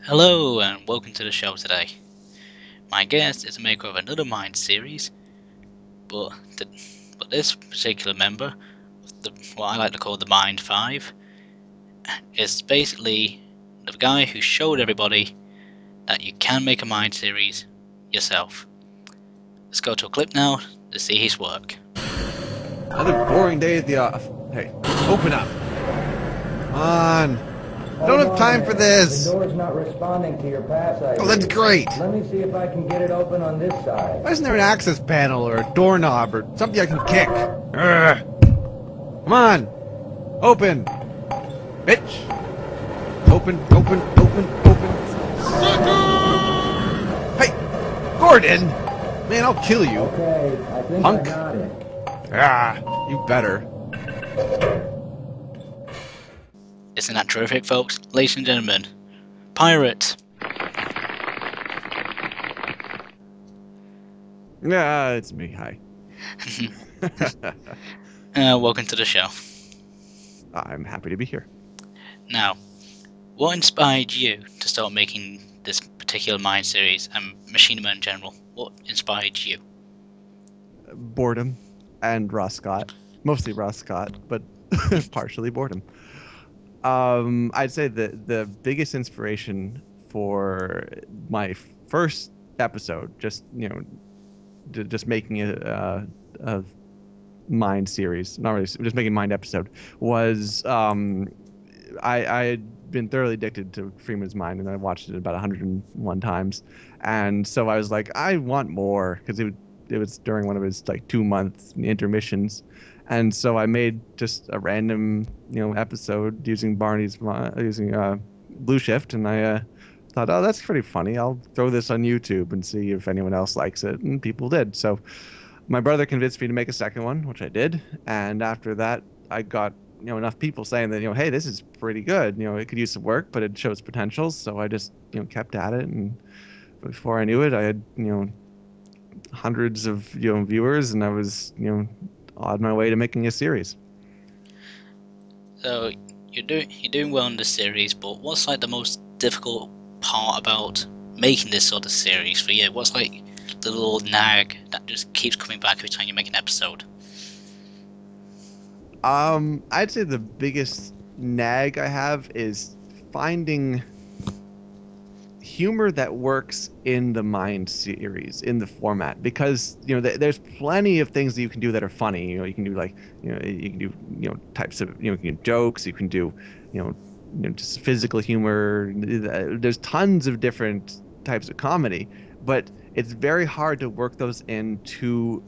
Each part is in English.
Hello and welcome to the show today. My guest is a maker of another Mind series, but this particular member, what I like to call the Mind 5, is basically the guy who showed everybody that you can make a Mind series yourself. Let's go to a clip now to see his work. Another boring day at the office. Hey, open up. Come on. I don't have time for this. The door's not responding to your pass ID. Oh, that's great. Let me see if I can get it open on this side. Why isn't there an access panel or a doorknob or something I can kick? Urgh. Come on. Open. Bitch. Open. Hey, Gordon. Man, I'll kill you. Okay, I think Punk. I got it. You better. Isn't that terrific, folks? Ladies and gentlemen, Pirate! Yeah, it's me. Hi. Welcome to the show. I'm happy to be here. Now, what inspired you to start making this particular Mind series and Machinima in general? What inspired you? Boredom and Ross Scott. Mostly Ross Scott, but partially boredom. I'd say the biggest inspiration for my first episode, just making a Mind series, not really, just making a Mind episode, was I had been thoroughly addicted to Freeman's Mind, and I watched it about 101 times, and so I was like, I want more, because it was during one of his 2-month intermissions. And so I made just a random, episode using Barney's Blue Shift, and I thought, oh, that's pretty funny. I'll throw this on YouTube and see if anyone else likes it, and people did. So my brother convinced me to make a second one, which I did, and after that, I got enough people saying that hey, this is pretty good. It could use some work, but it shows potential. So I just kept at it, and before I knew it, I had hundreds of viewers, and I was on my way to making a series. So you're doing well in this series, but what's the most difficult part about making this sort of series for you? What's the little nag that just keeps coming back every time you make an episode? I'd say the biggest nag I have is finding humor that works in the Mind series, in the format, because there's plenty of things that you can do that are funny. You can do you can do types of you can do jokes, you can do just physical humor. There's tons of different types of comedy, but it's very hard to work those into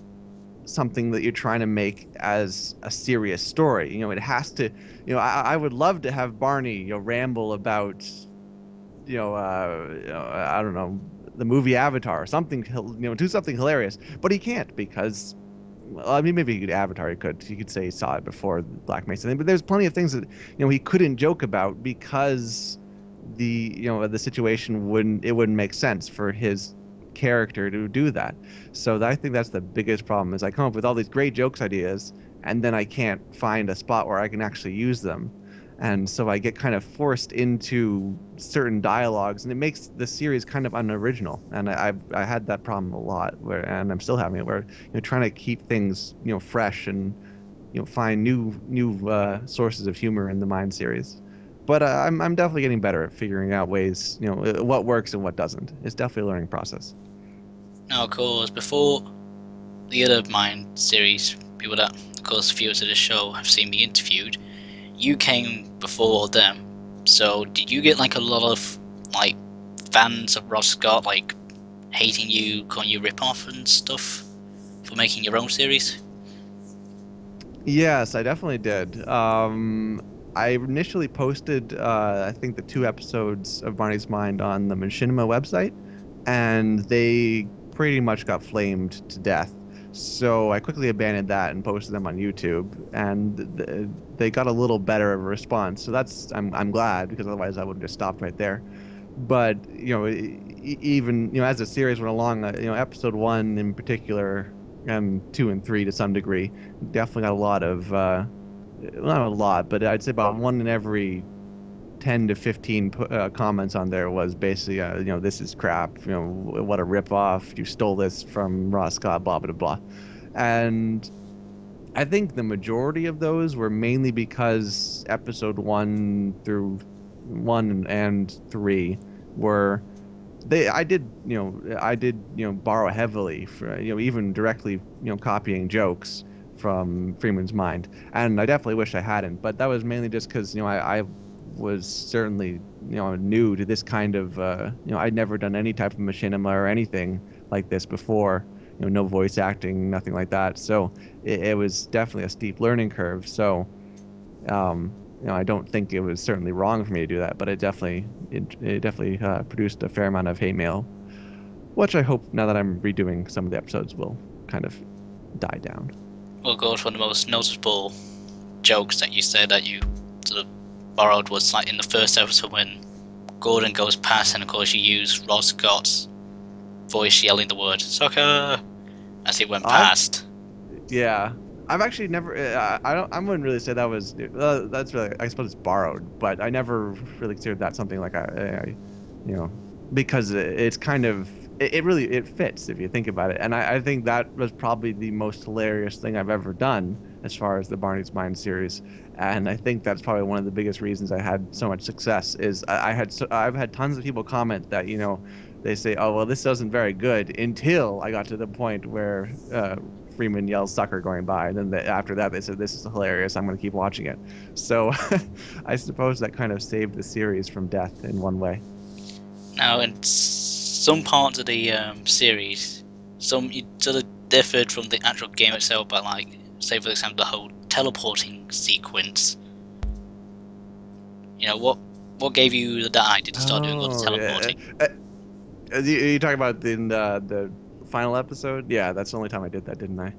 something that you're trying to make as a serious story. It has to, I would love to have Barney ramble about I don't know, the movie Avatar or something, do something hilarious, but he can't, because, well, I mean, maybe he could Avatar, he could say he saw it before Black Mesa thing, but there's plenty of things that he couldn't joke about because the situation wouldn't make sense for his character to do that. So I think that's the biggest problem, is I come up with all these great jokes ideas, and then I can't find a spot where I can actually use them. And so I get kind of forced into certain dialogues, and it makes the series kind of unoriginal. And I had that problem a lot, and I'm still having it, where trying to keep things fresh and find new sources of humor in the Mind series. But I'm definitely getting better at figuring out ways what works and what doesn't. It's definitely a learning process. Now, of course, before the other Mind series, people that, of course, viewers of the show have seen me interviewed, you came before them. So did you get a lot of fans of Ross Scott hating you, calling you rip-off and stuff for making your own series? Yes, I definitely did. I initially posted I think the 2 episodes of Barney's Mind on the Machinima website, and they pretty much got flamed to death. So I quickly abandoned that and posted them on YouTube, and they got a little better of a response. So I'm glad, because otherwise I would have just stopped right there. But even as the series went along, episode 1 in particular, and 2 and 3 to some degree, definitely got a lot of not a lot, but I'd say about one in every 10 to 15 comments on there was basically, this is crap. What a ripoff. You stole this from Ross Scott, blah, blah, blah. And I think the majority of those were mainly because episode 1 through 1 and 3 were I did borrow heavily for, even directly, copying jokes from Freeman's mind, and I definitely wish I hadn't, but that was mainly just because I was certainly new to this kind of I'd never done any type of machinima or anything like this before, no voice acting, nothing like that, so it was definitely a steep learning curve. So I don't think it was certainly wrong for me to do that, but it definitely produced a fair amount of hate mail, which I hope now that I'm redoing some of the episodes will kind of die down. Well, of course, one of the most noticeable jokes that you said that you sort of borrowed was like in the first episode when Gordon goes past, and of course you use Ross Scott's voice yelling the word "soccer" as he went past. Yeah, I've actually never. I wouldn't really say that was. That's really. I suppose it's borrowed, but I never really considered that something like because it's kind of. It really fits if you think about it, and I think that was probably the most hilarious thing I've ever done as far as the Barney's Mind series, and I think that's probably one of the biggest reasons I had so much success. Is I've had tons of people comment that they say, oh well, this wasn't very good until I got to the point where Freeman yells "sucker" going by, and then after that they said this is hilarious, I'm going to keep watching it. So I suppose that kind of saved the series from death in one way. Now, in some parts of the series, some you sort of differed from the actual game itself, but like, say for example, the whole teleporting sequence. What gave you the idea to start doing all the teleporting? Yeah. You talking about in the final episode? Yeah, that's the only time I did that, didn't I?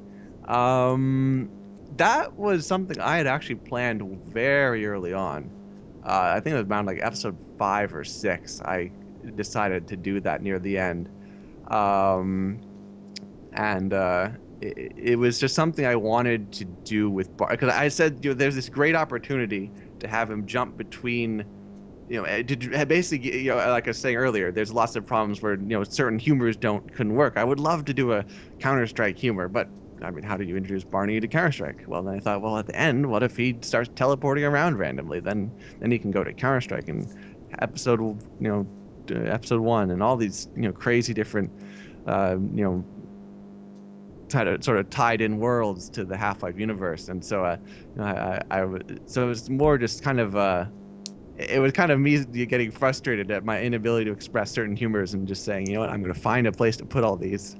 That was something I had actually planned very early on. I think it was around like episode 5 or 6. I decided to do that near the end, and it was just something I wanted to do with Barney, because I said there's this great opportunity to have him jump between, basically, like I was saying earlier, there's lots of problems where certain humors couldn't work. I would love to do a Counter-Strike humor, but I mean, how do you introduce Barney to Counter-Strike? Well, then I thought, well, at the end, what if he starts teleporting around randomly? Then he can go to Counter-Strike, and episode 1 and all these crazy different sort of tied in worlds to the Half-Life universe. And so so it was more just kind of it was kind of me getting frustrated at my inability to express certain humors and just saying, I'm going to find a place to put all these.